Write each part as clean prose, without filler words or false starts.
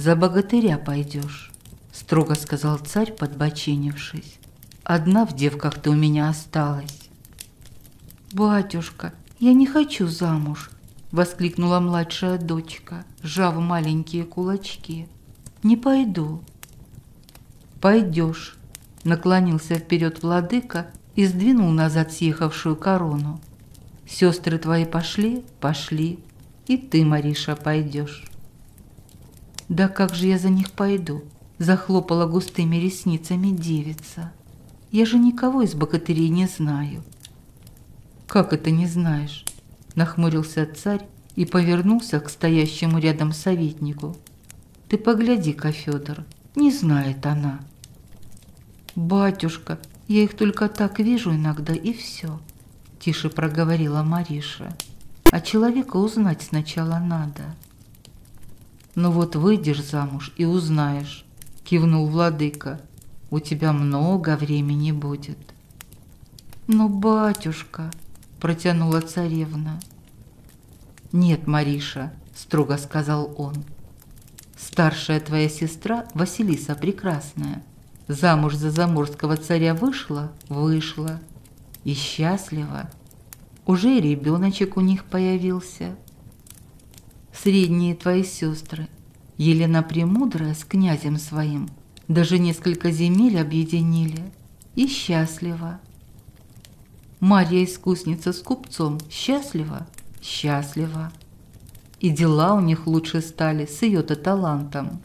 за богатыря пойдешь, строго сказал царь, подбоченившись. Одна в девках ты у меня осталась. Батюшка, я не хочу замуж, воскликнула младшая дочка, сжав маленькие кулачки. Не пойду. Пойдешь, наклонился вперед владыка и сдвинул назад съехавшую корону. Сестры твои пошли, пошли, и ты, Мариша, пойдешь. Да как же я за них пойду? Захлопала густыми ресницами девица. Я же никого из богатырей не знаю. Как это не знаешь? Нахмурился царь и повернулся к стоящему рядом советнику. Ты погляди-ка, Федор, не знает она. Батюшка, я их только так вижу иногда, и все, тише проговорила Мариша. А человека узнать сначала надо. Ну вот выйдешь замуж и узнаешь, кивнул владыка. У тебя много времени будет. Но, батюшка, протянула царевна. Нет, Мариша, строго сказал он. Старшая твоя сестра Василиса Прекрасная замуж за заморского царя вышла, и счастлива. Уже и ребеночек у них появился. Средние твои сестры, Елена Премудрая с князем своим, даже несколько земель объединили, и счастлива. Марья Искусница с купцом счастлива, счастлива. И дела у них лучше стали с ее-то талантом.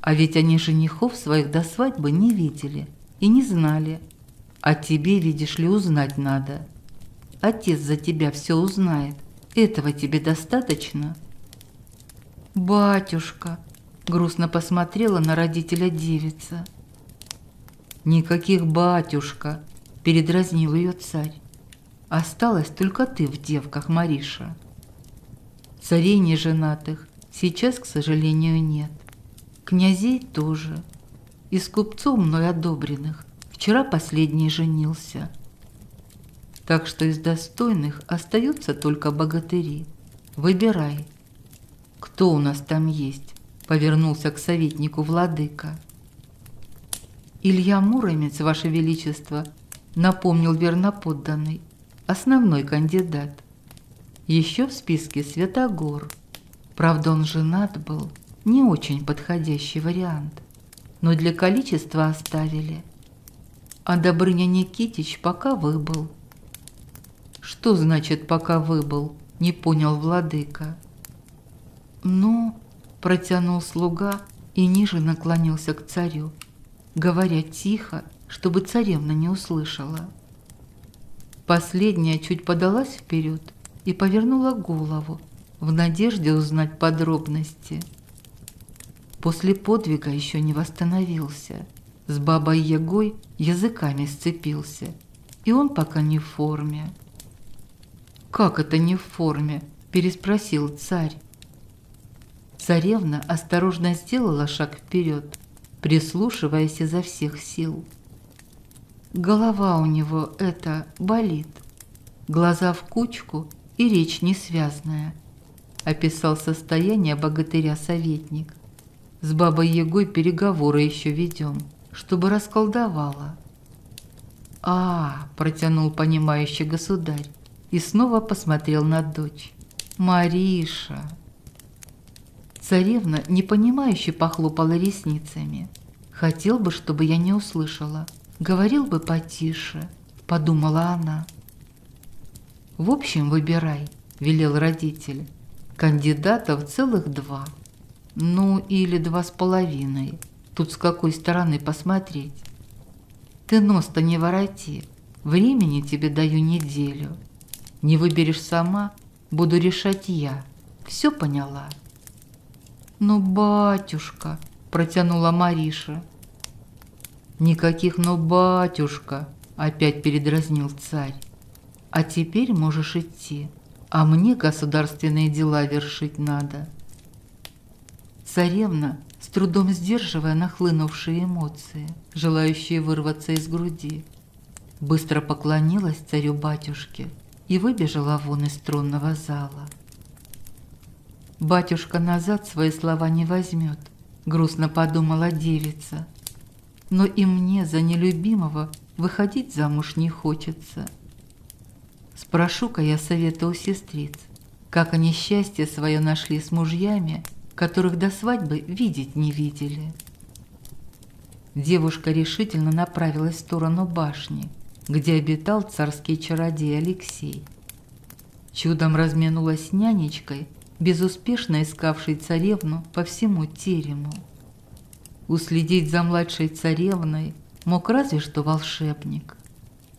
А ведь они женихов своих до свадьбы не видели и не знали. А тебе, видишь ли, узнать надо. Отец за тебя все узнает. Этого тебе достаточно? Батюшка, грустно посмотрела на родителя девица. Никаких батюшка, передразнил ее царь. Осталась только ты в девках, Мариша. Царей неженатых сейчас, к сожалению, нет. Князей тоже. Из купцов мной одобренных вчера последний женился. Так что из достойных остаются только богатыри. Выбирай. Кто у нас там есть? Повернулся к советнику владыка. Илья Муромец, ваше величество, напомнил верноподданный, основной кандидат. Еще в списке Святогор. Правда, он женат был, не очень подходящий вариант, но для количества оставили. А Добрыня Никитич пока выбыл. Что значит «пока выбыл»? Не понял владыка. Ну, протянул слуга и ниже наклонился к царю, говоря тихо, чтобы царевна не услышала. Последняя чуть подалась вперед и повернула голову в надежде узнать подробности. После подвига еще не восстановился, с бабой Ягой языками сцепился, и он пока не в форме. «Как это не в форме?» – переспросил царь. Царевна осторожно сделала шаг вперед, прислушиваясь изо всех сил. Голова у него болит, глаза в кучку и речь несвязная, описал состояние богатыря советник. С бабой Ягой переговоры еще ведем, чтобы расколдовала. Протянул понимающий государь и снова посмотрел на дочь. Мариша. Царевна непонимающе похлопала ресницами. Хотел бы, чтобы я не услышала. Говорил бы потише, подумала она. В общем, выбирай, велел родитель. Кандидатов целых 2. Ну, или 2,5. Тут с какой стороны посмотреть. Ты нос-то не вороти. Времени тебе даю неделю. Не выберешь сама, буду решать я. Все поняла? Ну, батюшка, протянула Мариша. Никаких «но, батюшка», опять передразнил царь. А теперь можешь идти, а мне государственные дела вершить надо. Царевна, с трудом сдерживая нахлынувшие эмоции, желающие вырваться из груди, быстро поклонилась царю-батюшке и выбежала вон из тронного зала. Батюшка назад свои слова не возьмет, грустно подумала девица. Но и мне за нелюбимого выходить замуж не хочется. Спрошу-ка я совета у сестриц, как они счастье свое нашли с мужьями, которых до свадьбы видеть не видели. Девушка решительно направилась в сторону башни, где обитал царский чародей Алексей. Чудом разминулась с нянечкой, безуспешно искавшей царевну по всему терему. Уследить за младшей царевной мог разве что волшебник.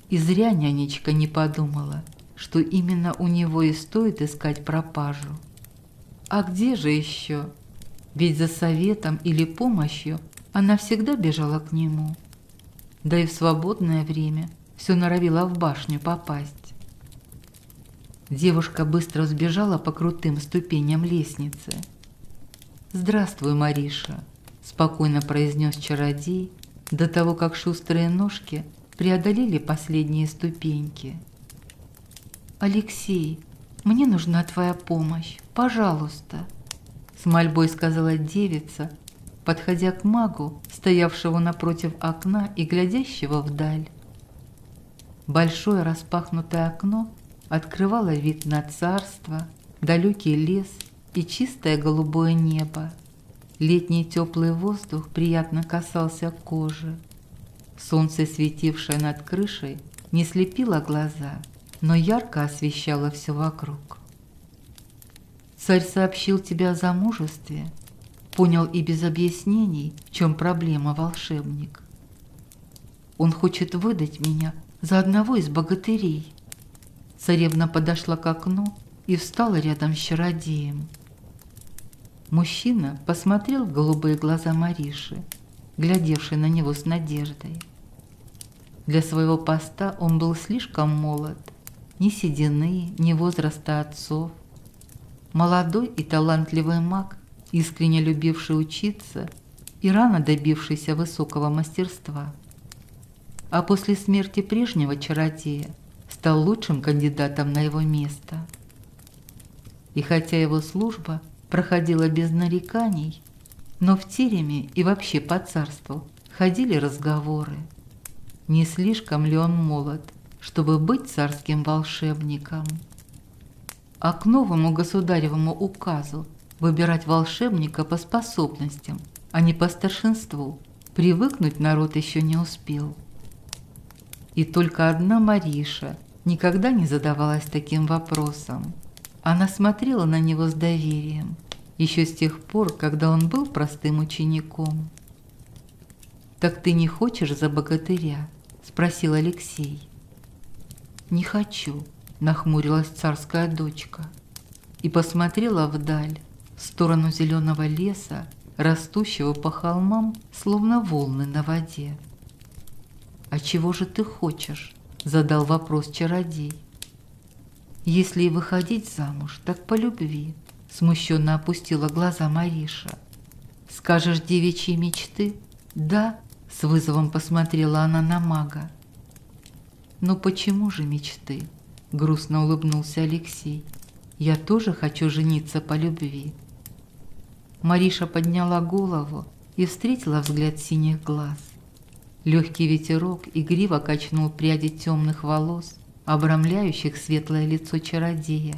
И зря нянечка не подумала, что именно у него и стоит искать пропажу. А где же еще? Ведь за советом или помощью она всегда бежала к нему. Да и в свободное время все норовила в башню попасть. Девушка быстро сбежала по крутым ступеням лестницы. «Здравствуй, Мариша», — спокойно произнес чародей, до того, как шустрые ножки преодолели последние ступеньки. «Алексей, мне нужна твоя помощь, пожалуйста», — с мольбой сказала девица, подходя к магу, стоявшего напротив окна и глядящего вдаль. Большое распахнутое окно открывало вид на царство, далекий лес и чистое голубое небо. Летний теплый воздух приятно касался кожи. Солнце, светившее над крышей, не слепило глаза, но ярко освещало все вокруг. «Царь сообщил тебе о замужестве?» Понял и без объяснений, в чем проблема волшебник. «Он хочет выдать меня за одного из богатырей». Царевна подошла к окну и встала рядом с чародеем. Мужчина посмотрел в голубые глаза Мариши, глядевшей на него с надеждой. Для своего поста он был слишком молод, ни седины, ни возраста отцов. Молодой и талантливый маг, искренне любивший учиться и рано добившийся высокого мастерства. А после смерти прежнего чародея стал лучшим кандидатом на его место. И хотя его служба проходила без нареканий, но в тереме и вообще по царству ходили разговоры. Не слишком ли он молод, чтобы быть царским волшебником? А к новому государевому указу выбирать волшебника по способностям, а не по старшинству, привыкнуть народ еще не успел. И только одна Мариша никогда не задавалась таким вопросом. Она смотрела на него с доверием, еще с тех пор, когда он был простым учеником. «Так ты не хочешь за богатыря?» – спросил Алексей. «Не хочу», – нахмурилась царская дочка и посмотрела вдаль, в сторону зеленого леса, растущего по холмам, словно волны на воде. «А чего же ты хочешь?» – задал вопрос чародей. «Если и выходить замуж, так по любви», – смущенно опустила глаза Мариша. «Скажешь девичьи мечты?» «Да», – с вызовом посмотрела она на мага. «Ну почему же мечты?» – грустно улыбнулся Алексей. «Я тоже хочу жениться по любви». Мариша подняла голову и встретила взгляд синих глаз. Легкий ветерок игриво качнул пряди темных волос, обрамляющих светлое лицо чародея.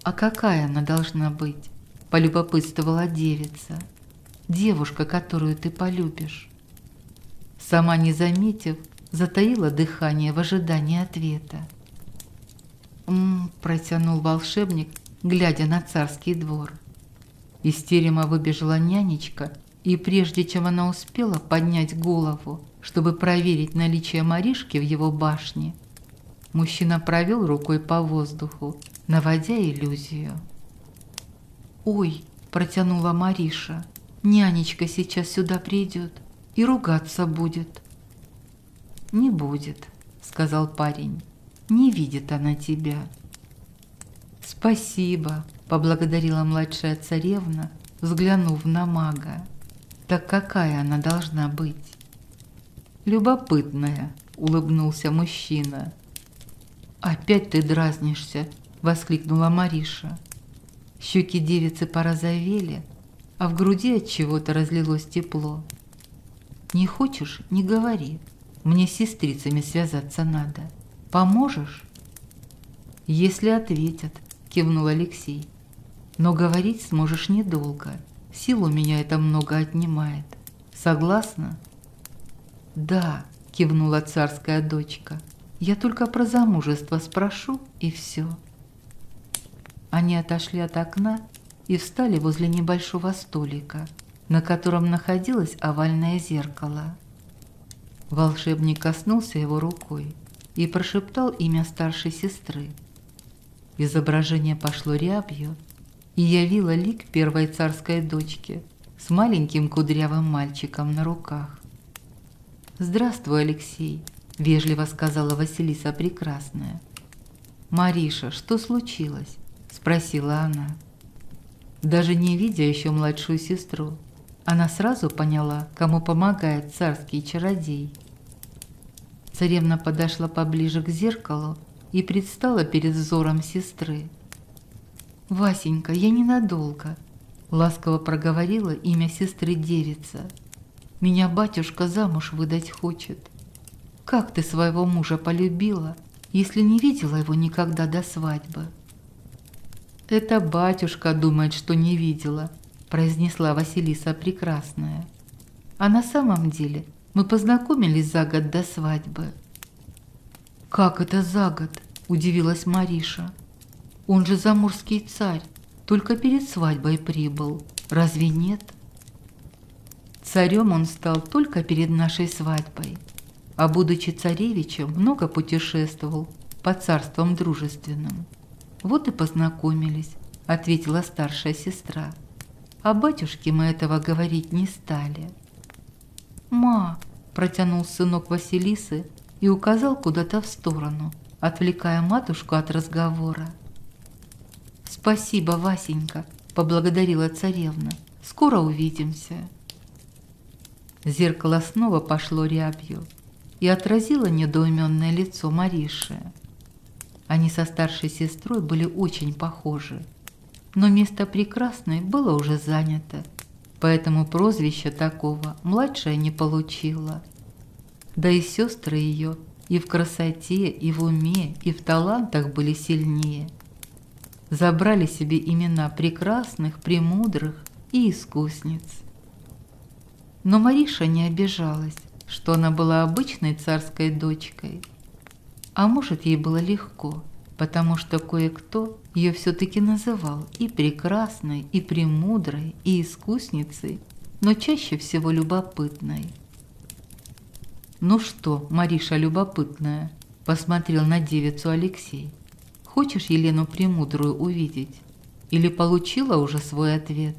«А какая она должна быть?» – полюбопытствовала девица. «Девушка, которую ты полюбишь». Сама не заметив, затаила дыхание в ожидании ответа. Протянул волшебник, глядя на царский двор. Из терема выбежала нянечка, и прежде чем она успела поднять голову, чтобы проверить наличие Маришки в его башне, мужчина провел рукой по воздуху, наводя иллюзию. «Ой!» – протянула Мариша. «Нянечка сейчас сюда придет и ругаться будет». «Не будет», – сказал парень. «Не видит она тебя». «Спасибо», – поблагодарила младшая царевна, взглянув на мага. «Так какая она должна быть?» «Любопытная», – улыбнулся мужчина. «Опять ты дразнишься», – воскликнула Мариша. «С Щеки девицы порозовели, а в груди от чего-то разлилось тепло. «Не хочешь — не говори. Мне с сестрицами связаться надо. Поможешь?» «Если ответят», — кивнул Алексей. «Но говорить сможешь недолго. Сил у меня это много отнимает. Согласна?» «Да», — кивнула царская дочка. «Я только про замужество спрошу, и все». Они отошли от окна и встали возле небольшого столика, на котором находилось овальное зеркало. Волшебник коснулся его рукой и прошептал имя старшей сестры. Изображение пошло рябью и явило лик первой царской дочки с маленьким кудрявым мальчиком на руках. «Здравствуй, Алексей», — вежливо сказала Василиса Прекрасная. «Мариша, что случилось?» — спросила она. Даже не видя еще младшую сестру, она сразу поняла, кому помогает царский чародей. Царевна подошла поближе к зеркалу и предстала перед взором сестры. «Васенька, я ненадолго», — ласково проговорила имя сестры девица. «Меня батюшка замуж выдать хочет. Как ты своего мужа полюбила, если не видела его никогда до свадьбы?» «Это батюшка думает, что не видела», — произнесла Василиса Прекрасная. «А на самом деле мы познакомились за год до свадьбы». «Как это за год?» — удивилась Мариша. «Он же заморский царь, только перед свадьбой прибыл. Разве нет?» «Царем он стал только перед нашей свадьбой, а будучи царевичем, много путешествовал по царствам дружественным. Вот и познакомились», — ответила старшая сестра. «А батюшке мы этого говорить не стали». «Ма», — протянул сынок Василисы и указал куда-то в сторону, отвлекая матушку от разговора. «Спасибо, Васенька», — поблагодарила царевна. «Скоро увидимся». Зеркало снова пошло рябью и отразило недоуменное лицо Мариши. Они со старшей сестрой были очень похожи, но место Прекрасной было уже занято, поэтому прозвища такого младшая не получила. Да и сестры ее и в красоте, и в уме, и в талантах были сильнее. Забрали себе имена прекрасных, премудрых и искусниц. Но Мариша не обижалась, что она была обычной царской дочкой. А может, ей было легко, потому что кое-кто ее все-таки называл и прекрасной, и премудрой, и искусницей, но чаще всего любопытной. «Ну что, Мариша любопытная?» – посмотрел на девицу Алексей. «Хочешь Елену Премудрую увидеть? Или получила уже свой ответ?»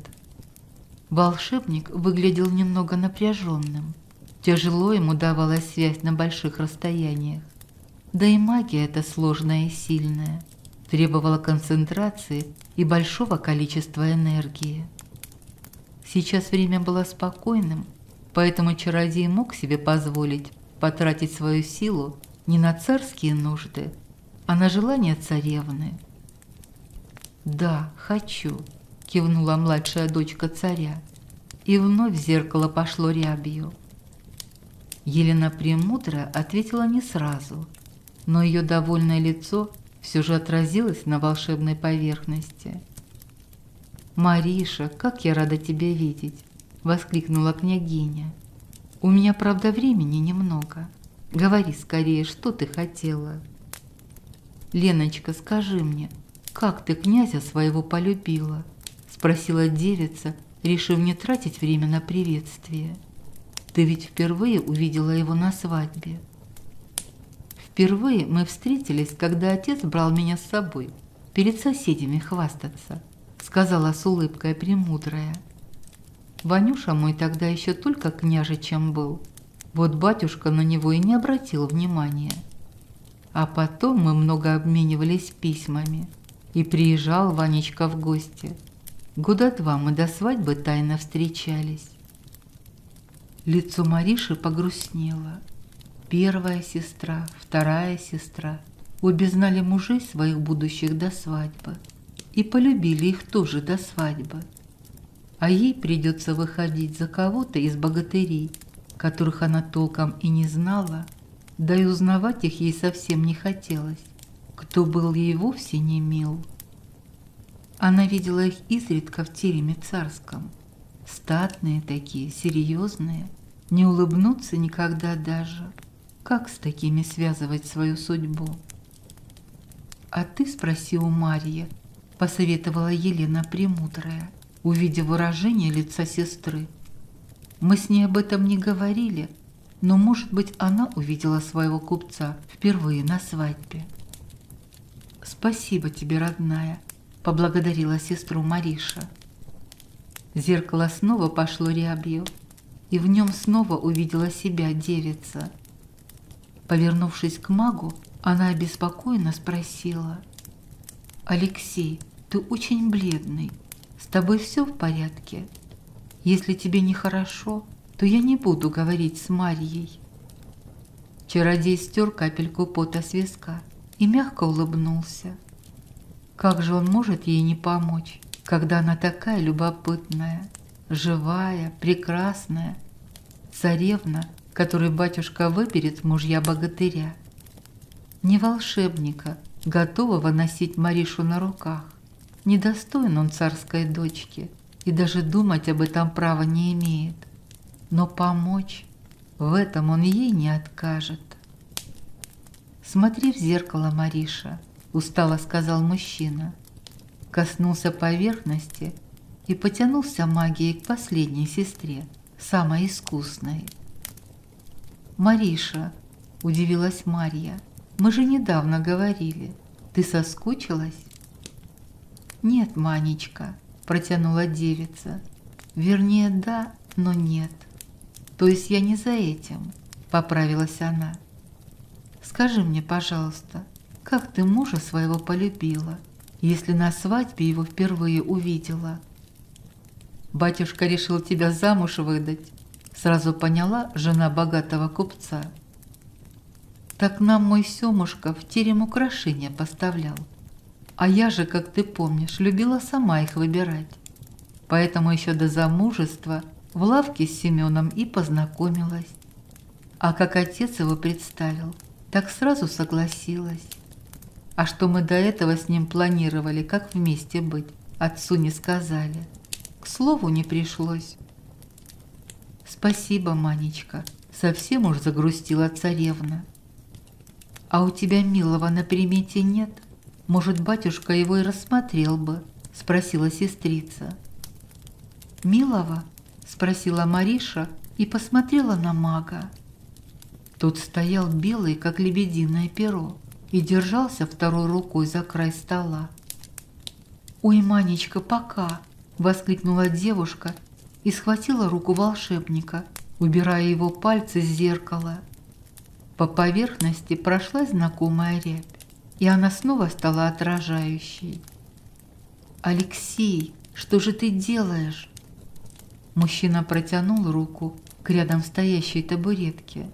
Волшебник выглядел немного напряженным. Тяжело ему давалась связь на больших расстояниях. Да и магия эта сложная и сильная, требовала концентрации и большого количества энергии. Сейчас время было спокойным, поэтому чародей мог себе позволить потратить свою силу не на царские нужды, а на желание царевны. «Да, хочу», — кивнула младшая дочка царя, и вновь зеркало пошло рябью. Елена Премудрая ответила не сразу, но ее довольное лицо все же отразилось на волшебной поверхности. «Мариша, как я рада тебя видеть!» — воскликнула княгиня. «У меня, правда, времени немного. Говори скорее, что ты хотела». «Леночка, скажи мне, как ты князя своего полюбила?» — спросила девица, решив не тратить время на приветствие. «Ты ведь впервые увидела его на свадьбе». «Впервые мы встретились, когда отец брал меня с собой, перед соседями хвастаться», — сказала с улыбкой Премудрая. «Ванюша мой тогда еще только княжичем был, вот батюшка на него и не обратил внимания. А потом мы много обменивались письмами, и приезжал Ванечка в гости. Года 2 мы до свадьбы тайно встречались». Лицо Мариши погрустнело. Первая сестра, вторая сестра обе знали мужей своих будущих до свадьбы, и полюбили их тоже до свадьбы. А ей придется выходить за кого-то из богатырей, которых она толком и не знала, да и узнавать их ей совсем не хотелось, кто был ей вовсе не мил. Она видела их изредка в тереме царском, статные такие, серьезные, не улыбнуться никогда даже. Как с такими связывать свою судьбу? «А ты спроси у Марьи», — посоветовала Елена Премудрая, увидев выражение лица сестры. «Мы с ней об этом не говорили, но, может быть, она увидела своего купца впервые на свадьбе». «Спасибо тебе, родная», — поблагодарила сестру Мариша. Зеркало снова пошло рябью, и в нем снова увидела себя девица. Повернувшись к магу, она обеспокоенно спросила: «Алексей, ты очень бледный. С тобой все в порядке? Если тебе нехорошо, то я не буду говорить с Марьей». Чародей стер капельку пота с виска и мягко улыбнулся. Как же он может ей не помочь, когда она такая любопытная, живая, прекрасная, царевна, которой батюшка выберет в мужья богатыря? Не волшебника, готового носить Маришу на руках. Недостоин он царской дочки и даже думать об этом права не имеет. Но помочь — в этом он ей не откажет. «Смотри в зеркало, Мариша», — устало сказал мужчина. Коснулся поверхности и потянулся магией к последней сестре, самой искусной. «Мариша», — удивилась Марья, — «мы же недавно говорили. Ты соскучилась?» «Нет, Манечка», — протянула девица. «Вернее, да, но нет. То есть я не за этим», — поправилась она. «Скажи мне, пожалуйста, как ты мужа своего полюбила, если на свадьбе его впервые увидела?» «Батюшка решил тебя замуж выдать», — сразу поняла жена богатого купца. «Так нам мой Семушка в терем украшения поставлял. А я же, как ты помнишь, любила сама их выбирать. Поэтому еще до замужества в лавке с Семеном и познакомилась. А как отец его представил, так сразу согласилась. А что мы до этого с ним планировали, как вместе быть, отцу не сказали. К слову, не пришлось». «Спасибо, Манечка», — совсем уж загрустила царевна. «А у тебя милого на примете нет? Может, батюшка его и рассмотрел бы?» — спросила сестрица. «Милого?» — спросила Мариша и посмотрела на мага. Тот стоял белый, как лебединое перо, и держался второй рукой за край стола. «Ой, Манечка, пока!» — воскликнула девушка и схватила руку волшебника, убирая его пальцы с зеркала. По поверхности прошлась знакомая рябь, и она снова стала отражающей. «Алексей, что же ты делаешь?» Мужчина протянул руку к рядом стоящей табуретке.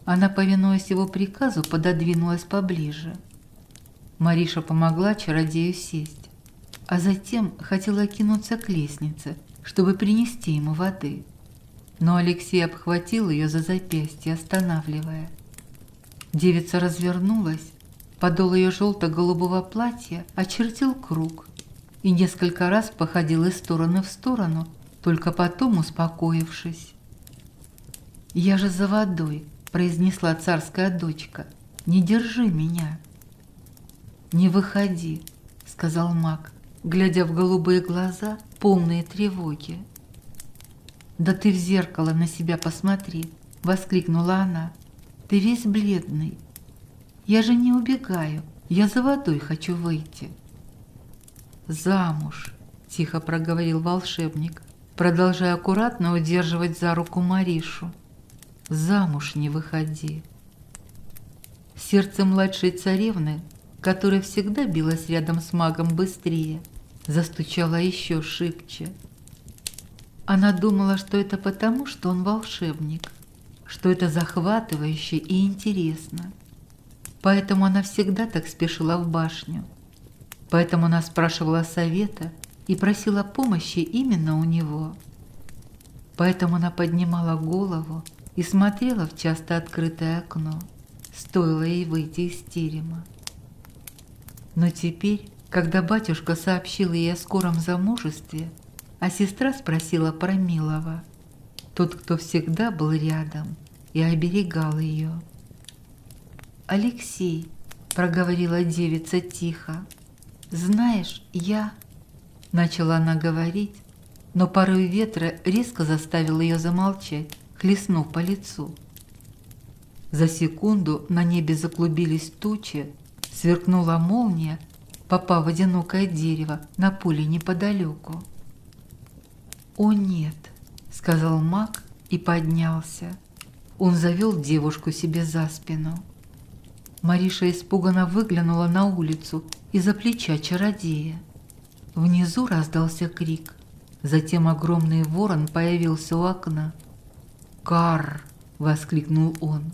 Она, повинуясь его приказу, пододвинулась поближе. Мариша помогла чародею сесть, а затем хотела кинуться к лестнице, чтобы принести ему воды. Но Алексей обхватил ее за запястье, останавливая. Девица развернулась, подол ее желто-голубого платья очертил круг и несколько раз походил из стороны в сторону, только потом успокоившись. «Я же за водой», — произнесла царская дочка, — «не держи меня». «Не выходи», — сказал маг, глядя в голубые глаза, полные тревоги. «Да ты в зеркало на себя посмотри», — воскликнула она. «Ты весь бледный. Я же не убегаю, я за водой хочу выйти». «Замуж», — тихо проговорил волшебник, продолжая аккуратно удерживать за руку Маришу. «Замуж не выходи». Сердце младшей царевны, которое всегда билось рядом с магом быстрее, застучало еще шибче. Она думала, что это потому, что он волшебник, что это захватывающе и интересно. Поэтому она всегда так спешила в башню. поэтому она спрашивала совета и просила помощи именно у него. Поэтому она поднимала голову и смотрела в часто открытое окно, стоило ей выйти из терема. Но теперь, когда батюшка сообщил ей о скором замужестве, а сестра спросила про милого, тот, кто всегда был рядом и оберегал ее. «Алексей», — проговорила девица тихо, — «знаешь, я...» Начала она говорить, но порыв ветра резко заставил ее замолчать, хлестнув по лицу. За секунду на небе заклубились тучи, сверкнула молния, попав в одинокое дерево на поле неподалеку. «О нет», — сказал маг и поднялся. Он завел девушку себе за спину. Мариша испуганно выглянула на улицу из-за плеча чародея. Внизу раздался крик. Затем огромный ворон появился у окна. «Карр!» — воскликнул он.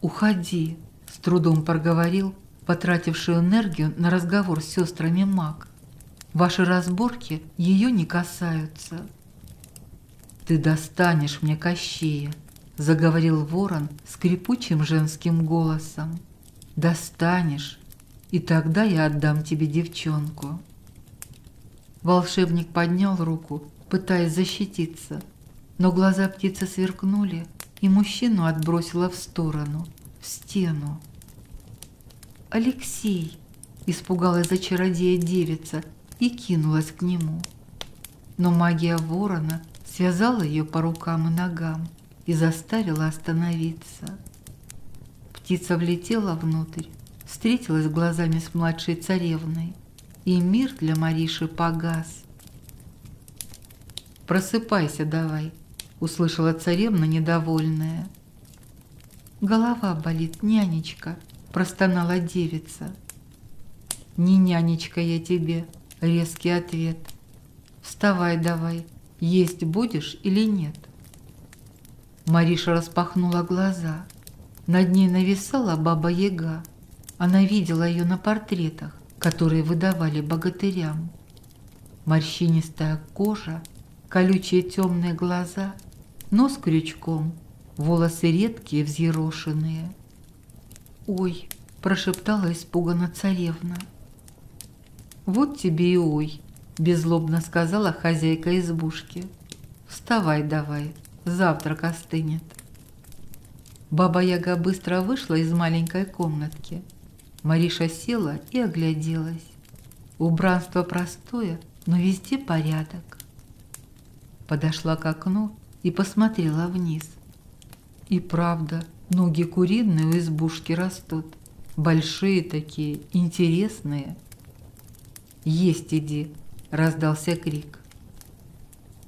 «Уходи!» — с трудом проговорил, потративший энергию на разговор с сестрами маг. «Ваши разборки ее не касаются». «Ты достанешь мне Кощея!» — заговорил ворон скрипучим женским голосом. «Достанешь, и тогда я отдам тебе девчонку». Волшебник поднял руку, пытаясь защититься, но глаза птицы сверкнули, и мужчину отбросило в сторону, в стену. «Алексей!» — испугалась за чародея девица и кинулась к нему. Но магия ворона связала ее по рукам и ногам и заставила остановиться. Птица влетела внутрь, встретилась глазами с младшей царевной, и мир для Мариши погас. «Просыпайся давай», — услышала царевна недовольная. «Голова болит, нянечка», — простонала девица. «Не нянечка я тебе», — резкий ответ. «Вставай давай, есть будешь или нет?» Мариша распахнула глаза. Над ней нависала Баба-Яга. Она видела ее на портретах, которые выдавали богатырям. Морщинистая кожа, колючие темные глаза, нос крючком, волосы редкие, взъерошенные. «Ой!» – прошептала испуганно царевна. «Вот тебе и ой!» – беззлобно сказала хозяйка избушки. «Вставай давай, завтрак остынет». Баба-Яга быстро вышла из маленькой комнатки. Мариша села и огляделась. Убранство простое, но везде порядок. Подошла к окну и посмотрела вниз. И правда, ноги куриные у избушки растут. Большие такие, интересные. «Есть иди!» – раздался крик.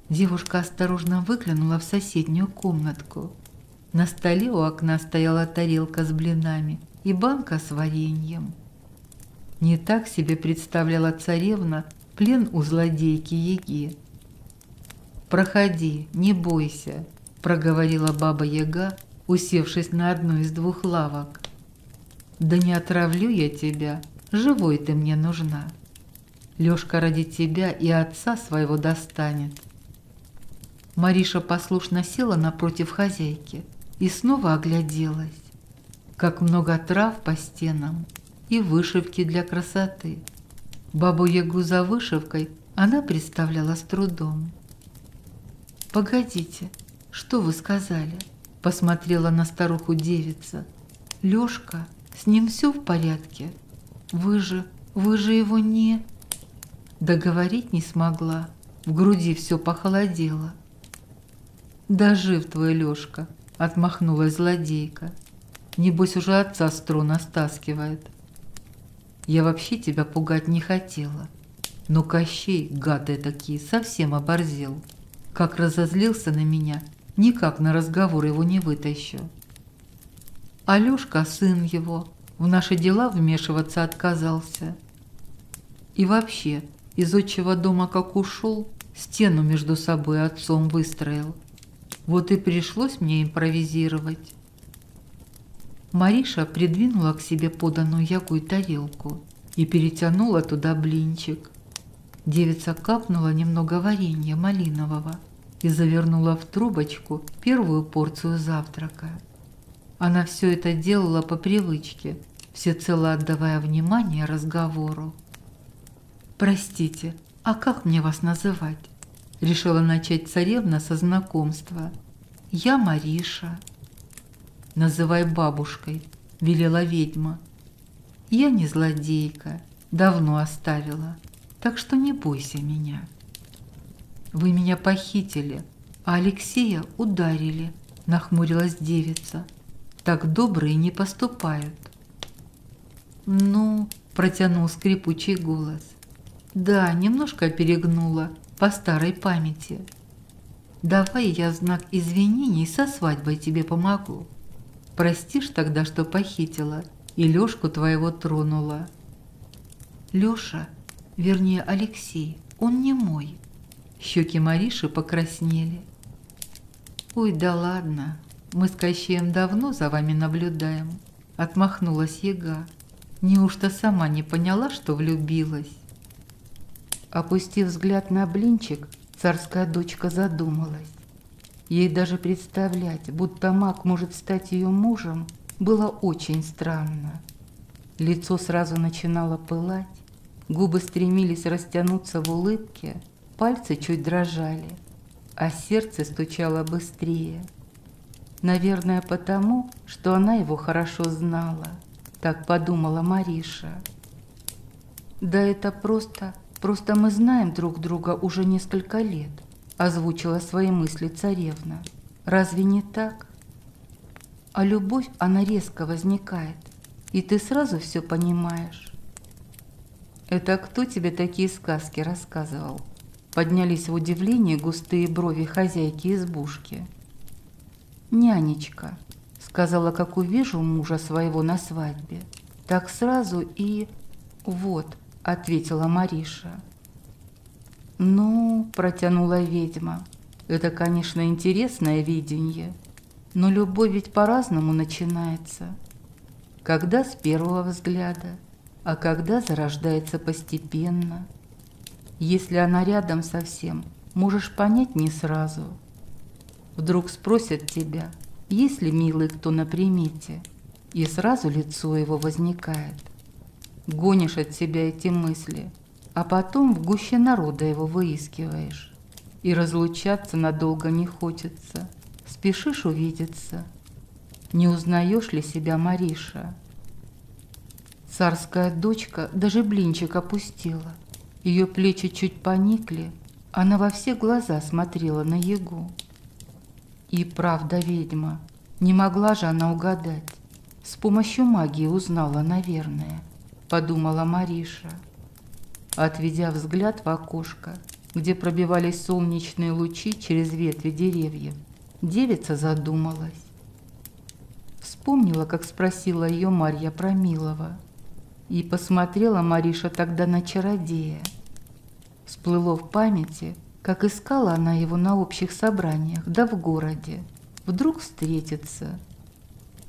Девушка осторожно выглянула в соседнюю комнатку. На столе у окна стояла тарелка с блинами и банка с вареньем. Не так себе представляла царевна плен у злодейки-яги. «Проходи, не бойся», – проговорила Баба-Яга, усевшись на одну из двух лавок. «Да не отравлю я тебя, живой ты мне нужна. Лёшка ради тебя и отца своего достанет». Мариша послушно села напротив хозяйки и снова огляделась. Как много трав по стенам и вышивки для красоты. Бабу-Ягу за вышивкой она представляла с трудом. «Погодите, что вы сказали?» – посмотрела на старуху девица. «Лёшка, с ним все в порядке? Вы же его не...» Договорить не смогла, в груди все похолодело. «Да жив твой Лёшка!» – отмахнулась злодейка. «Небось уже отца с трона стаскивает. Я вообще тебя пугать не хотела, но Кощей, гад этакий, совсем оборзел. Как разозлился на меня, никак на разговор его не вытащу. А Лёшка, сын его, в наши дела вмешиваться отказался. И вообще, из отчего дома как ушел, стену между собой и отцом выстроил. Вот и пришлось мне импровизировать». Мариша придвинула к себе поданную Ягой тарелку и перетянула туда блинчик. Девица капнула немного варенья малинового и завернула в трубочку первую порцию завтрака. Она все это делала по привычке, всецело отдавая внимание разговору. «Простите, а как мне вас называть?» Решила начать царевна со знакомства. «Я Мариша». «Называй бабушкой», — велела ведьма. «Я не злодейка, давно оставила, так что не бойся меня». «Вы меня похитили, а Алексея ударили», — нахмурилась девица. «Так добрые не поступают». «Ну», — протянул скрипучий голос. «Да, немножко перегнула по старой памяти. Давай я в знак извинений со свадьбой тебе помогу. Простишь тогда, что похитила и Лёшку твоего тронула». «Лёша, вернее Алексей, он не мой». Щеки Мариши покраснели. «Ой, да ладно, мы с Кощеем давно за вами наблюдаем», — отмахнулась яга. «Неужто сама не поняла, что влюбилась?» Опустив взгляд на блинчик, царская дочка задумалась. Ей даже представлять, будто маг может стать ее мужем, было очень странно. Лицо сразу начинало пылать, губы стремились растянуться в улыбке, пальцы чуть дрожали, а сердце стучало быстрее. Наверное, потому, что она его хорошо знала, так подумала Мариша. «Да это просто мы знаем друг друга уже несколько лет», озвучила свои мысли царевна. «Разве не так? А любовь, она резко возникает, и ты сразу все понимаешь». «Это кто тебе такие сказки рассказывал?» Поднялись в удивлении густые брови хозяйки избушки. «Нянечка», — сказала, как увижу мужа своего на свадьбе. «Так сразу и...» «Вот», — ответила Мариша. «Ну», — протянула ведьма, — «это, конечно, интересное видение, но любовь ведь по-разному начинается. Когда с первого взгляда, а когда зарождается постепенно. Если она рядом совсем, можешь понять не сразу. Вдруг спросят тебя, есть ли милый кто на примете, и сразу лицо его возникает. Гонишь от себя эти мысли, а потом в гуще народа его выискиваешь. И разлучаться надолго не хочется, спешишь увидеться. Не узнаешь ли себя, Мариша?» Царская дочка даже блинчик опустила. Ее плечи чуть поникли, она во все глаза смотрела на ягу. И правда ведьма, не могла же она угадать. С помощью магии узнала, наверное, подумала Мариша. Отведя взгляд в окошко, где пробивались солнечные лучи через ветви деревьев, девица задумалась. Вспомнила, как спросила ее Марья про милого. И посмотрела Мариша тогда на чародея. Всплыло в памяти, как искала она его на общих собраниях, да в городе. Вдруг встретится.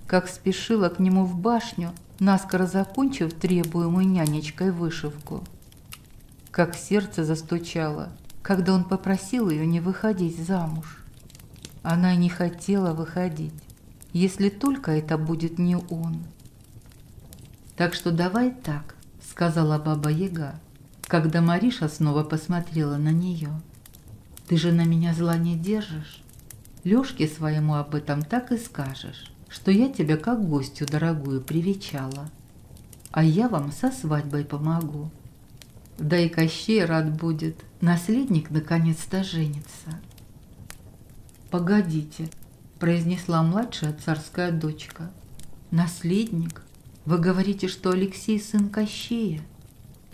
Как спешила к нему в башню, наскоро закончив требуемую нянечкой вышивку. Как сердце застучало, когда он попросил ее не выходить замуж. Она и не хотела выходить, если только это будет не он. «Так что давай так», — сказала баба-яга, когда Мариша снова посмотрела на нее. «Ты же на меня зла не держишь? Лёшке своему об этом так и скажешь, что я тебя как гостью дорогую привечала, а я вам со свадьбой помогу. Да и Кощей рад будет, наследник наконец-то женится». «Погодите», — произнесла младшая царская дочка. «Наследник? Вы говорите, что Алексей сын Кощея?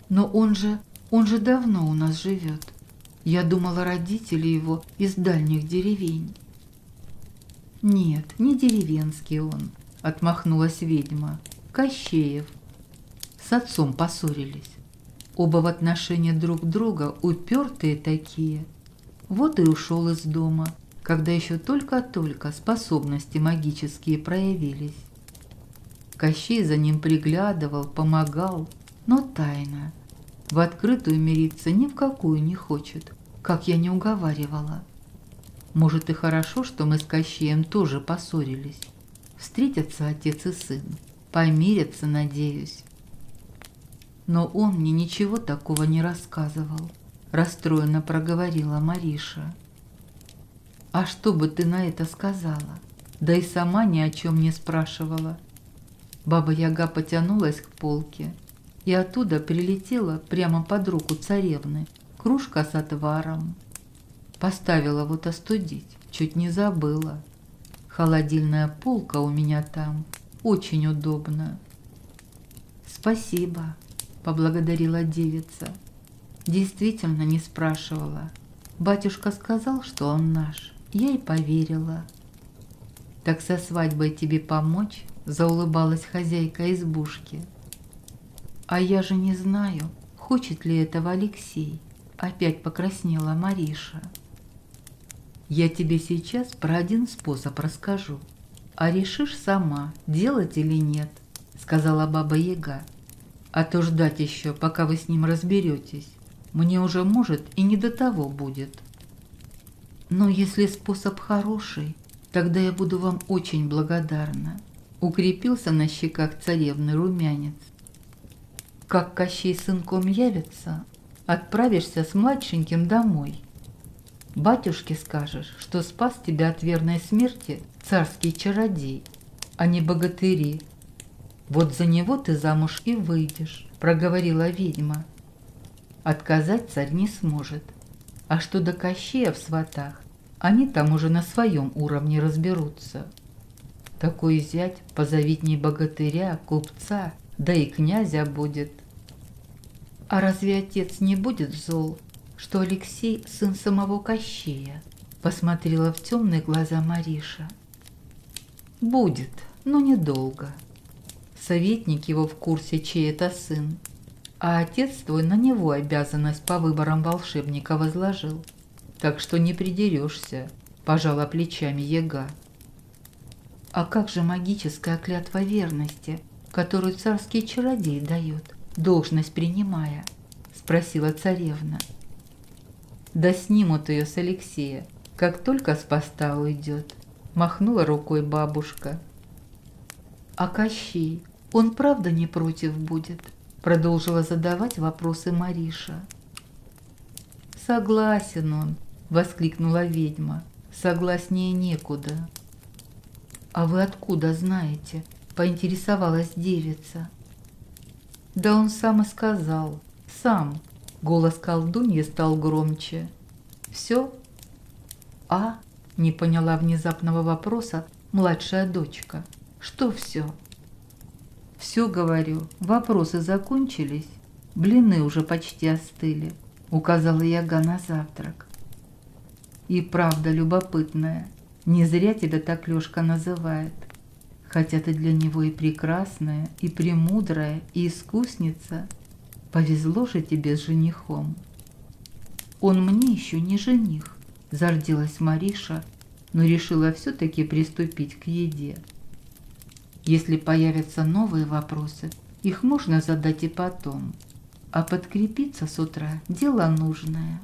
Но он же давно у нас живет. Я думала, родители его из дальних деревень». «Нет, не деревенский он», — отмахнулась ведьма. «Кощеев. С отцом поссорились. Оба в отношении друг друга упертые такие. Вот и ушел из дома, когда еще только-только способности магические проявились. Кощей за ним приглядывал, помогал, но тайно. В открытую мириться ни в какую не хочет, как я не уговаривала. Может, и хорошо, что мы с Кощеем тоже поссорились. Встретятся отец и сын, помирятся, надеюсь. Но он мне ничего такого не рассказывал, расстроенно проговорила Мариша. А что бы ты на это сказала? Да и сама ни о чем не спрашивала. Баба-Яга потянулась к полке, и оттуда прилетела прямо под руку царевны кружка с отваром. Поставила вот остудить, чуть не забыла. Холодильная полка у меня там, очень удобно. Спасибо, поблагодарила девица. Действительно не спрашивала. Батюшка сказал, что он наш, я и поверила. Так со свадьбой тебе помочь? Заулыбалась хозяйка избушки. А я же не знаю, хочет ли этого Алексей. Опять покраснела Мариша. Я тебе сейчас про один способ расскажу, а решишь сама, делать или нет, сказала Баба-Яга. А то ждать еще, пока вы с ним разберетесь. Мне уже, может, и не до того будет. Но если способ хороший, тогда я буду вам очень благодарна. Укрепился на щеках царевны румянец. Как Кощей с сынком явится, отправишься с младшеньким домой. Батюшке скажешь, что спас тебя от верной смерти царский чародей, а не богатыри. Вот за него ты замуж и выйдешь, проговорила ведьма. Отказать царь не сможет. А что до Кощея в сватах, они там уже на своем уровне разберутся. Такой зять позавидней богатыря, купца, да и князя будет. А разве отец не будет зол, что Алексей сын самого Кощея? Посмотрела в темные глаза Мариша. Будет, но недолго. Советник его в курсе, чей это сын, а отец твой на него обязанность по выборам волшебника возложил. Так что не придерешься, пожала плечами Яга. А как же магическая клятва верности, которую царский чародей дает, должность принимая? Спросила царевна. Да снимут ее с Алексея, как только с поста уйдет, махнула рукой бабушка. А Кощей, он правда не против будет? Продолжила задавать вопросы Мариша. Согласен он, воскликнула ведьма, согласнее некуда. А вы откуда знаете? Поинтересовалась девица. Да он сам и сказал, сам. Голос колдуньи стал громче. Все? А? Не поняла внезапного вопроса младшая дочка. Что все? Все, говорю, вопросы закончились, блины уже почти остыли, указала Яга на завтрак. И правда любопытная, не зря тебя так Лёшка называет, хотя ты для него и прекрасная, и премудрая, и искусница. Повезло же тебе с женихом. Он мне еще не жених, зарделась Мариша, но решила все-таки приступить к еде. Если появятся новые вопросы, их можно задать и потом, а подкрепиться с утра – дело нужное.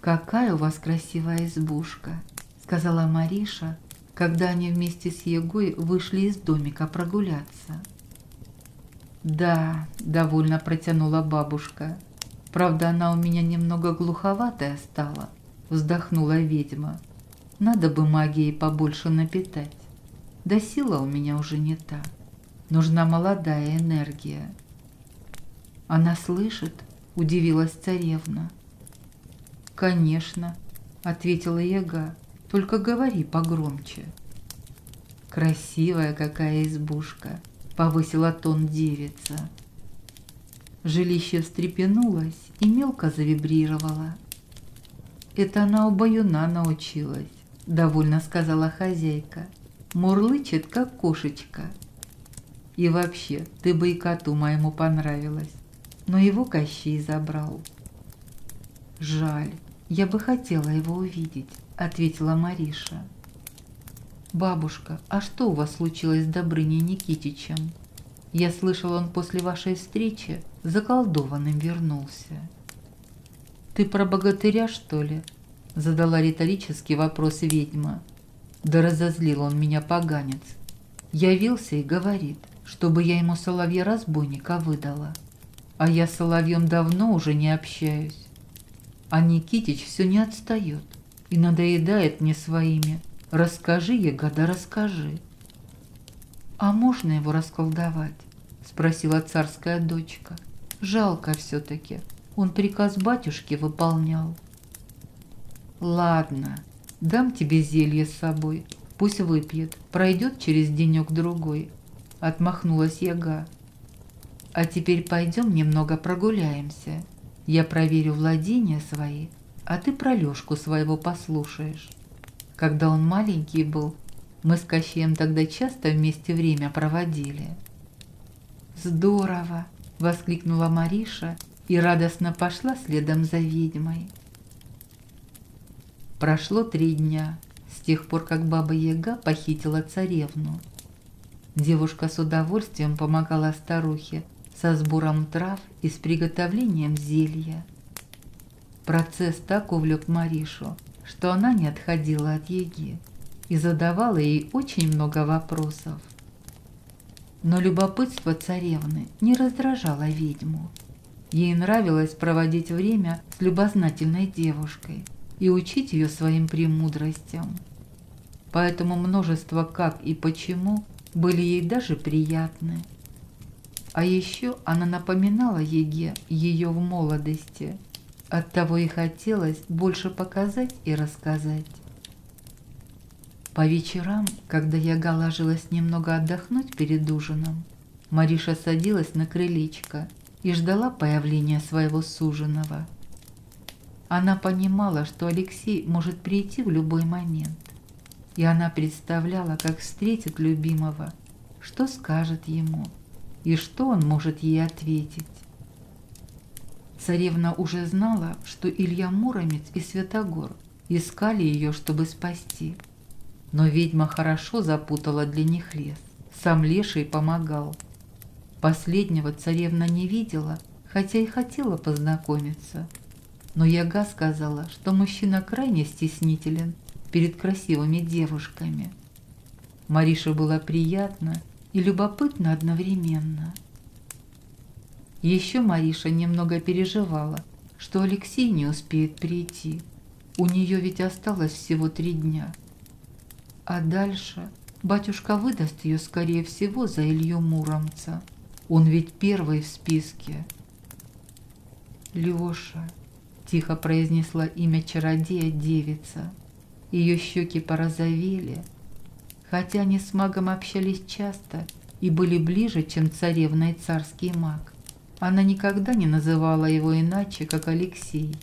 «Какая у вас красивая избушка», – сказала Мариша, когда они вместе с Егой вышли из домика прогуляться. «Да», – довольно протянула бабушка, – «правда, она у меня немного глуховатая стала», – вздохнула ведьма. «Надо бы магией побольше напитать. Да сила у меня уже не та. Нужна молодая энергия». «Она слышит?» – удивилась царевна. «Конечно», – ответила Яга, – «только говори погромче». «Красивая какая избушка», – повысила тон девица. Жилище встрепенулось и мелко завибрировало. «Это она у баюна научилась», – довольно сказала хозяйка. «Мурлычет, как кошечка. И вообще, ты бы и коту моему понравилась, но его Кощей забрал». «Жаль, я бы хотела его увидеть», – ответила Мариша. «Бабушка, а что у вас случилось с Добрыней Никитичем?» Я слышал, он после вашей встречи заколдованным вернулся». «Ты про богатыря, что ли?» — задала риторический вопрос ведьма. Да разозлил он меня, поганец. Явился и говорит, чтобы я ему соловья-разбойника выдала. А я с соловьем давно уже не общаюсь. А Никитич все не отстает и надоедает мне своими: «Расскажи, Ега, да расскажи». «А можно его расколдовать?» — спросила царская дочка. «Жалко все-таки, он приказ батюшки выполнял». «Ладно, дам тебе зелье с собой, пусть выпьет, пройдет через денек-другой», — отмахнулась Яга. «А теперь пойдем немного прогуляемся. Я проверю владения свои, а ты про Лёшку своего послушаешь. Когда он маленький был, мы с Кащеем тогда часто вместе время проводили». «Здорово!» — воскликнула Мариша и радостно пошла следом за ведьмой. Прошло 3 дня с тех пор, как Баба-Яга похитила царевну. Девушка с удовольствием помогала старухе со сбором трав и с приготовлением зелья. Процесс так увлек Маришу, что она не отходила от Яги и задавала ей очень много вопросов. Но любопытство царевны не раздражало ведьму. Ей нравилось проводить время с любознательной девушкой и учить ее своим премудростям. Поэтому множество «как» и «почему» были ей даже приятны. А еще она напоминала Яге ее в молодости. Оттого и хотелось больше показать и рассказать. По вечерам, когда Яга ложилась немного отдохнуть перед ужином, Мариша садилась на крылечко и ждала появления своего суженого. Она понимала, что Алексей может прийти в любой момент, и она представляла, как встретит любимого, что скажет ему и что он может ей ответить. Царевна уже знала, что Илья Муромец и Святогор искали ее, чтобы спасти. Но ведьма хорошо запутала для них лес. Сам Леший помогал. Последнего царевна не видела, хотя и хотела познакомиться. Но Яга сказала, что мужчина крайне стеснителен перед красивыми девушками. Марише было приятно и любопытно одновременно. Еще Мариша немного переживала, что Алексей не успеет прийти. У нее ведь осталось всего 3 дня. А дальше батюшка выдаст ее, скорее всего, за Илью Муромца. Он ведь первый в списке. «Леша», — тихо произнесла имя чародея девица. Ее щеки порозовели, хотя они с магом общались часто и были ближе, чем царевна и царский маг. Она никогда не называла его иначе, как Алексей.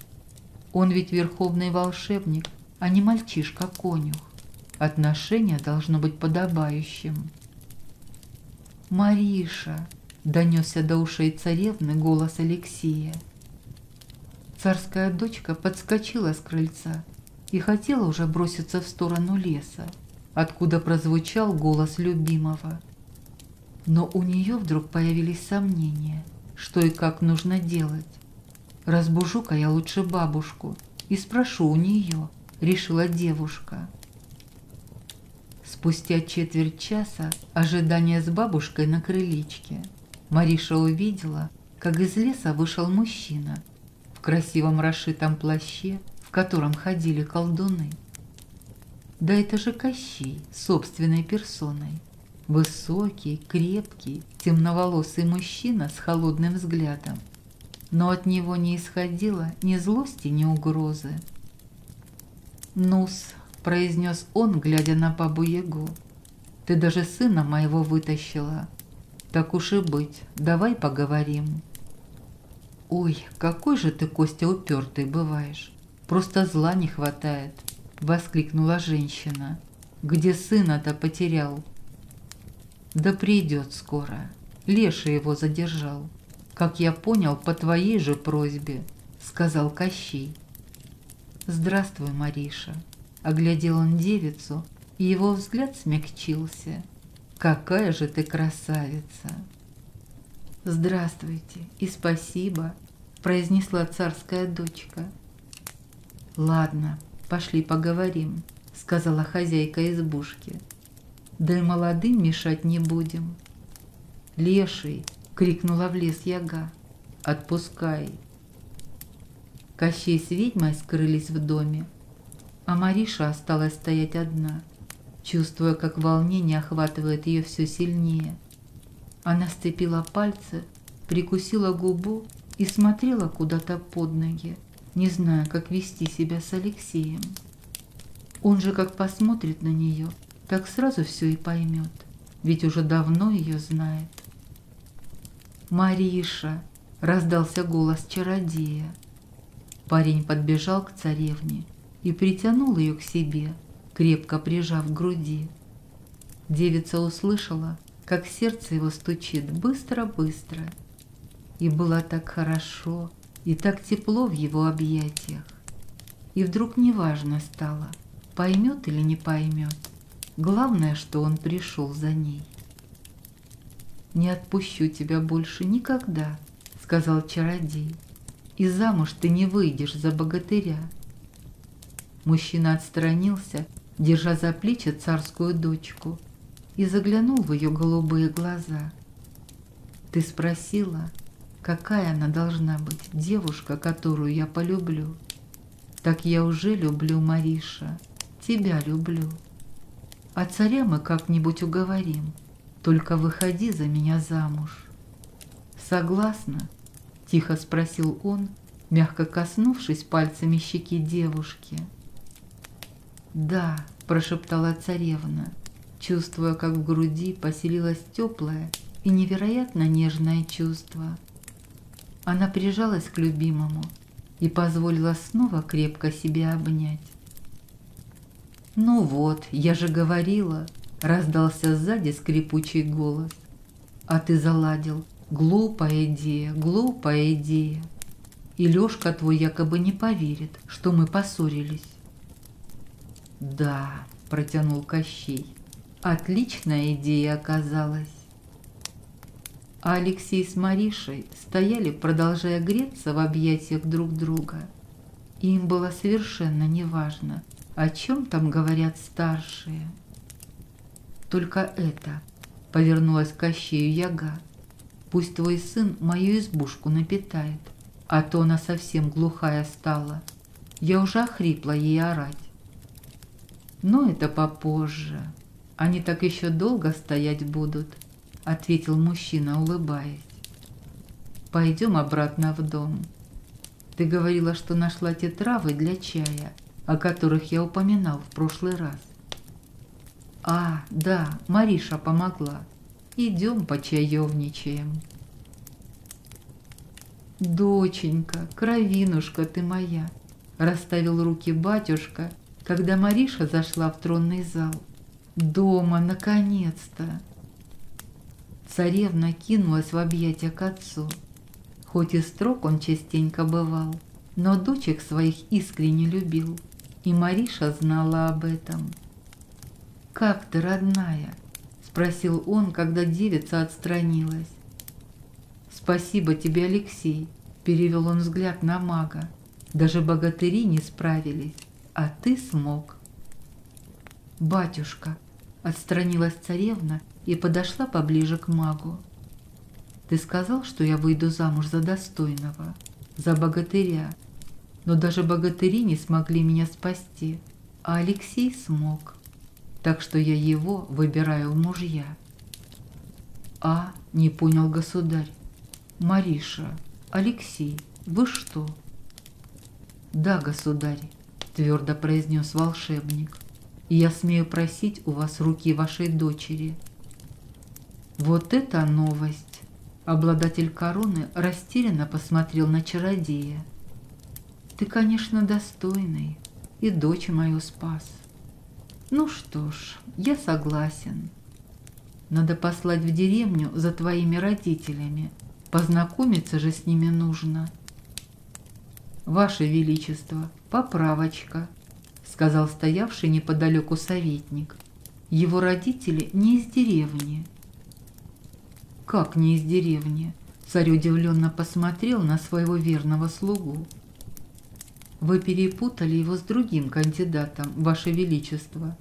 Он ведь верховный волшебник, а не мальчишка-конюх. Отношение должно быть подобающим. «Мариша!» — донесся до ушей царевны голос Алексея. Царская дочка подскочила с крыльца и хотела уже броситься в сторону леса, откуда прозвучал голос любимого. Но у нее вдруг появились сомнения, что и как нужно делать. «Разбужу-ка я лучше бабушку и спрошу у нее», — решила девушка. Спустя четверть часа ожидания с бабушкой на крылечке Мариша увидела, как из леса вышел мужчина в красивом расшитом плаще, в котором ходили колдуны. Да это же Кощей собственной персоной. Высокий, крепкий, темноволосый мужчина с холодным взглядом. Но от него не исходило ни злости, ни угрозы. «Ну-с», — произнес он, глядя на Бабу-Ягу, — «ты даже сына моего вытащила. Так уж и быть, давай поговорим». «Ой, какой же ты, Костя, упертый бываешь. Просто зла не хватает», — воскликнула женщина. «Где сына-то потерял?» «Да придет скоро. Леша его задержал. Как я понял, по твоей же просьбе», — сказал Кощей. «Здравствуй, Мариша», — оглядел он девицу, и его взгляд смягчился. «Какая же ты красавица!» «Здравствуйте и спасибо», – произнесла царская дочка. «Ладно, пошли поговорим», – сказала хозяйка избушки. «Да и молодым мешать не будем». «Леший!» – крикнула в лес Яга. «Отпускай!» Кощей с ведьмой скрылись в доме, а Мариша осталась стоять одна, чувствуя, как волнение охватывает ее все сильнее. Она сцепила пальцы, прикусила губу и смотрела куда-то под ноги, не зная, как вести себя с Алексеем. Он же как посмотрит на нее, так сразу все и поймет, ведь уже давно ее знает. «Мариша!» – раздался голос чародея. Парень подбежал к царевне и притянул ее к себе, крепко прижав к груди. Девица услышала, как сердце его стучит быстро-быстро. И было так хорошо и так тепло в его объятиях. И вдруг неважно стало, поймет или не поймет. Главное, что он пришел за ней. «Не отпущу тебя больше никогда», — сказал чародей. «И замуж ты не выйдешь за богатыря». Мужчина отстранился, держа за плечи царскую дочку, и заглянул в ее голубые глаза. «Ты спросила, какая она должна быть, девушка, которую я полюблю? Так я уже люблю, Мариша, тебя люблю. А царя мы как-нибудь уговорим, только выходи за меня замуж». «Согласна?» — тихо спросил он, мягко коснувшись пальцами щеки девушки. «Да», — прошептала царевна, чувствуя, как в груди поселилось теплое и невероятно нежное чувство. Она прижалась к любимому и позволила снова крепко себя обнять. «Ну вот, я же говорила», — раздался сзади скрипучий голос. «А ты заладил. Глупая идея, глупая идея. И Лёшка твой якобы не поверит, что мы поссорились». «Да», — протянул Кощей, — «отличная идея оказалась». А Алексей с Маришей стояли, продолжая греться в объятиях друг друга. И им было совершенно неважно, о чем там говорят старшие. «Только это», — повернулась к Кощею Яга, — «пусть твой сын мою избушку напитает, а то она совсем глухая стала. Я уже охрипла ей орать». «Но это попозже. Они так еще долго стоять будут», — ответил мужчина, улыбаясь. «Пойдем обратно в дом. Ты говорила, что нашла те травы для чая, о которых я упоминал в прошлый раз». «А, да, Мариша помогла. Идем почаевничаем». «Доченька, кровинушка ты моя», — расставил руки батюшка, когда Мариша зашла в тронный зал. «Дома, наконец-то!» Царевна кинулась в объятия к отцу. Хоть и строг он частенько бывал, но дочек своих искренне любил, и Мариша знала об этом. «Как ты, родная?» — спросил он, когда девица отстранилась. «Спасибо тебе, Алексей», — перевел он взгляд на мага. «Даже богатыри не справились, а ты смог». «Батюшка», — отстранилась царевна и подошла поближе к магу. «Ты сказал, что я выйду замуж за достойного, за богатыря, но даже богатыри не смогли меня спасти, а Алексей смог, так что я его выбираю в мужья». «А, не понял государь. Мариша, Алексей, вы что?» «Да, государь», — твердо произнес волшебник, — «я смею просить у вас руки вашей дочери». «Вот это новость!» Обладатель короны растерянно посмотрел на чародея. «Ты, конечно, достойный, и дочь мою спас. Ну что ж, я согласен. Надо послать в деревню за твоими родителями, познакомиться же с ними нужно». «Ваше Величество, поправочка», — сказал стоявший неподалеку советник. «Его родители не из деревни». «Как не из деревни?» Царь удивленно посмотрел на своего верного слугу. «Вы перепутали его с другим кандидатом, Ваше Величество,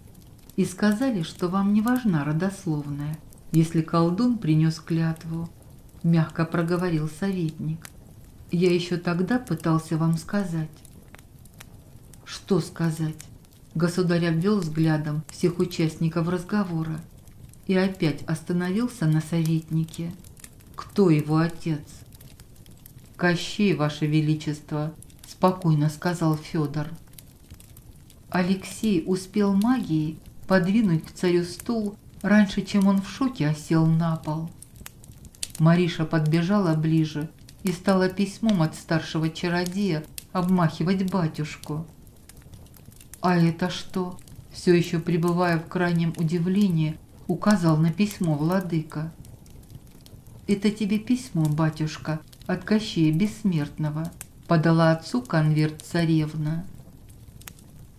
и сказали, что вам не важна родословная, если колдун принес клятву», — мягко проговорил советник. «Я еще тогда пытался вам сказать». «Что сказать?» Государь обвел взглядом всех участников разговора и опять остановился на советнике. «Кто его отец?» «Кощей, Ваше Величество», — спокойно сказал Федор. Алексей успел магией подвинуть к царю стул раньше, чем он в шоке осел на пол. Мариша подбежала ближе и стала письмом от старшего чародея обмахивать батюшку. «А это что?» — все еще пребывая в крайнем удивлении, указал на письмо владыка. «Это тебе письмо, батюшка, от Кощея Бессмертного», — подала отцу конверт царевна.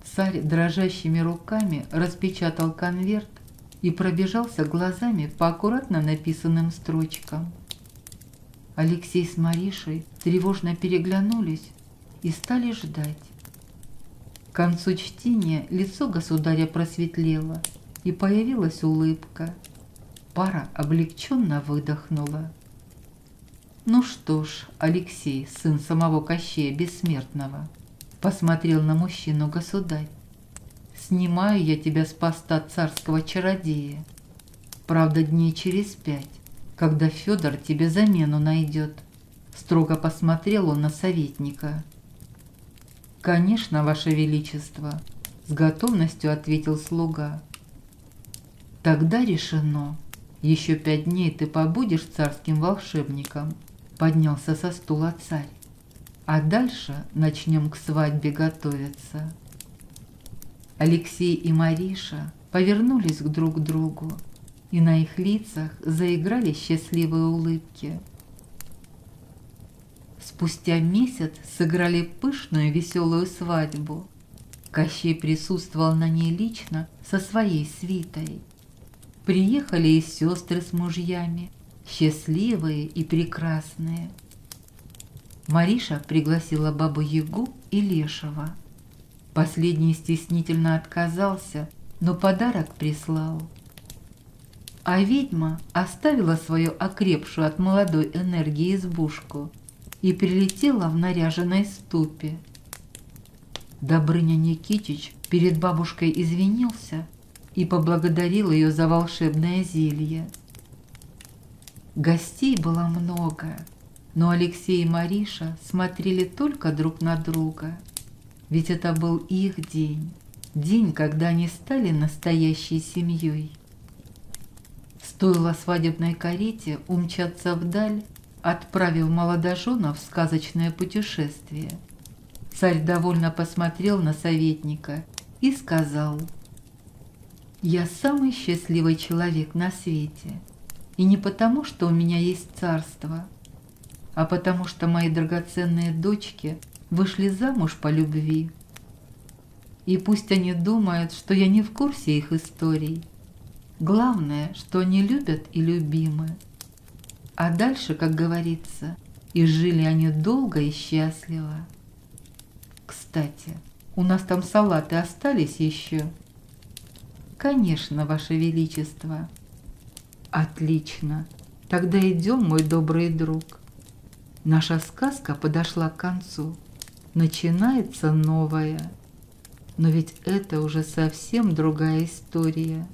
Царь дрожащими руками распечатал конверт и пробежался глазами по аккуратно написанным строчкам. Алексей с Маришей тревожно переглянулись и стали ждать. К концу чтения лицо государя просветлело, и появилась улыбка. Пара облегченно выдохнула. «Ну что ж, Алексей, сын самого Кощея Бессмертного», — посмотрел на мужчину государь, — «снимаю я тебя с поста царского чародея. Правда, дней через 5, когда Федор тебе замену найдет», — строго посмотрел он на советника. «Конечно, Ваше Величество», — с готовностью ответил слуга. «Тогда решено. Еще 5 дней ты побудешь царским волшебником», — поднялся со стула царь. «А дальше начнем к свадьбе готовиться». Алексей и Мариша повернулись друг к другу, и на их лицах заиграли счастливые улыбки. Спустя месяц сыграли пышную веселую свадьбу. Кощей присутствовал на ней лично со своей свитой. Приехали и сестры с мужьями, счастливые и прекрасные. Мариша пригласила Бабу-Ягу и Лешего. Последний стеснительно отказался, но подарок прислал. А ведьма оставила свою окрепшую от молодой энергии избушку и прилетела в наряженной ступе. Добрыня Никитич перед бабушкой извинился и поблагодарил ее за волшебное зелье. Гостей было много, но Алексей и Мариша смотрели только друг на друга, ведь это был их день, день, когда они стали настоящей семьей. Стоило свадебной карете умчаться вдаль, отправив молодоженов в сказочное путешествие. Царь довольно посмотрел на советника и сказал: «Я самый счастливый человек на свете, и не потому, что у меня есть царство, а потому что мои драгоценные дочки вышли замуж по любви. И пусть они думают, что я не в курсе их историй. Главное, что они любят и любимы. А дальше, как говорится, и жили они долго и счастливо. Кстати, у нас там салаты остались еще?» «Конечно, Ваше Величество». «Отлично. Тогда идем, мой добрый друг. Наша сказка подошла к концу. Начинается новая. Но ведь это уже совсем другая история».